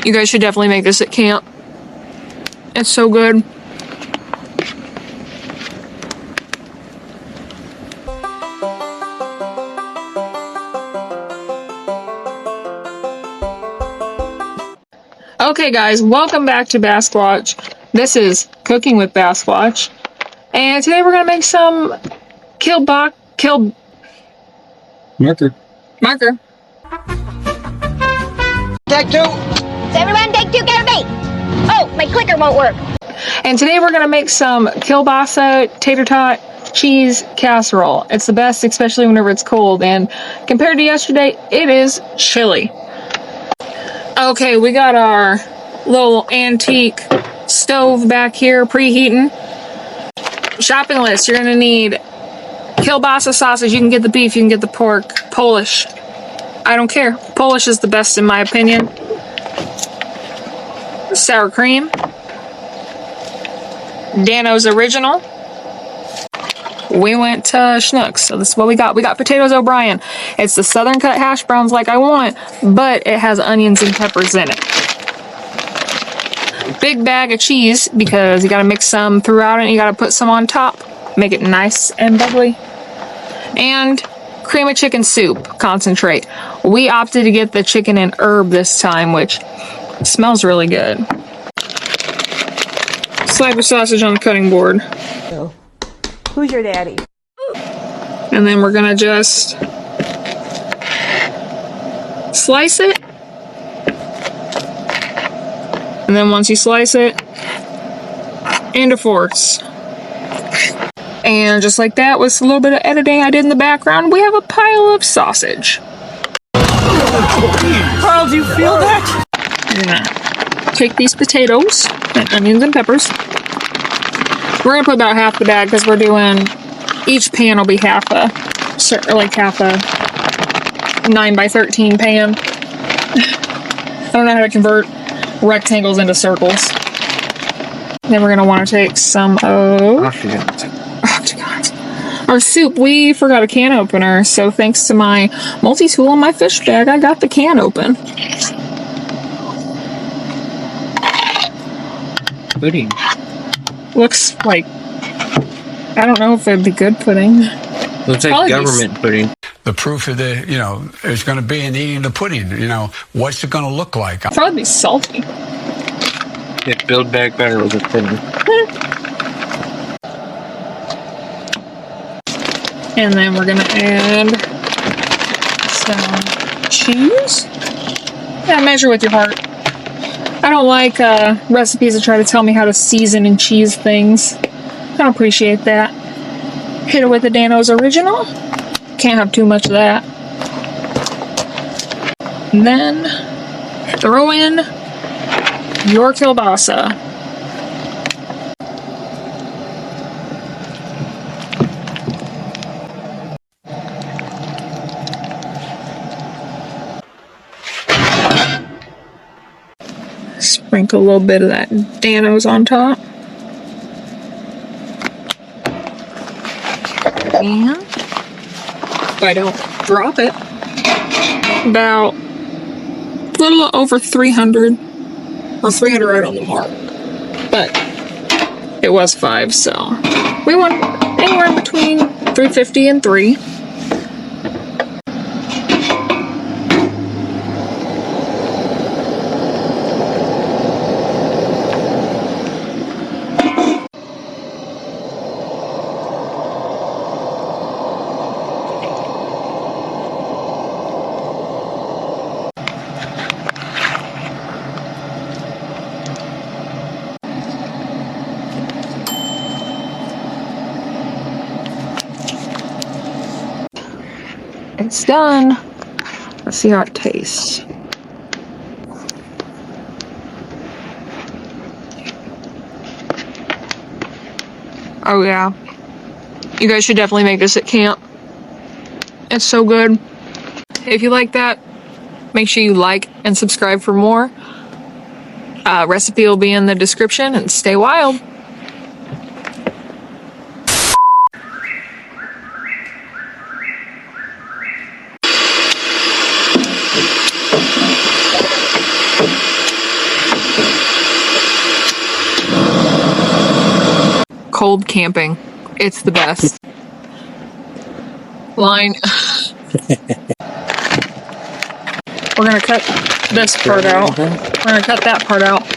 You guys should definitely make this at camp. It's so good. Okay guys, welcome back to Basquatch. This is Cooking with Basquatch. And today we're gonna make some Marker. Take two. So everyone take two, get a bait. Oh, my clicker won't work. And today we're gonna make some kielbasa tater tot cheese casserole. It's the best, especially whenever it's cold. And compared to yesterday, it is chilly. Okay, we got our little antique stove back here preheating. Shopping list, you're gonna need kielbasa sausage. You can get the beef, you can get the pork. Polish, I don't care. Polish is the best in my opinion. Sour cream. Dano's Original. We went to Schnucks, so this is what we got. We got potatoes O'Brien. It's the southern cut hash browns like I want, but it has onions and peppers in it. Big bag of cheese, because you gotta mix some throughout it and you gotta put some on top. Make it nice and bubbly. And cream of chicken soup concentrate. We opted to get the chicken and herb this time, which smells really good. Slab of sausage on the cutting board. Who's your daddy? And then we're gonna just slice it. And then once you slice it, into fourths. And just like that, with a little bit of editing I did in the background, we have a pile of sausage. Carl, do you feel that? Yeah. Take these potatoes and onions and peppers. We're gonna put about half the bag because we're doing, each pan will be half a 9 by 13 pan. I don't know how to convert rectangles into circles. Then we're gonna want to take some of octagons. Our soup. We forgot a can opener, so thanks to my multi-tool and my fish bag, I got the can open. Pudding. Looks like, I don't know if it'd be good pudding. Looks like government pudding. The proof of the, is going to be in eating the pudding. What's it going to look like? Probably be salty. Yeah, Build Back Better was a pudding. And then we're gonna add some cheese. Yeah, measure with your heart. I don't like recipes that try to tell me how to season and cheese things. I don't appreciate that. Hit it with the Dano's Original. Can't have too much of that. And then throw in your kielbasa. Sprinkle a little bit of that Dano's on top. And if I don't drop it, about a little over 300, or 300 right on the mark, but it was 5, so we went anywhere in between 350 and 3. It's done. Let's see how it tastes. Oh yeah. You guys should definitely make this at camp. It's so good. If you like that, make sure you like and subscribe for more. Recipe will be in the description, and stay wild. cold camping. It's the best. Line. We're gonna cut this part out. We're gonna cut that part out.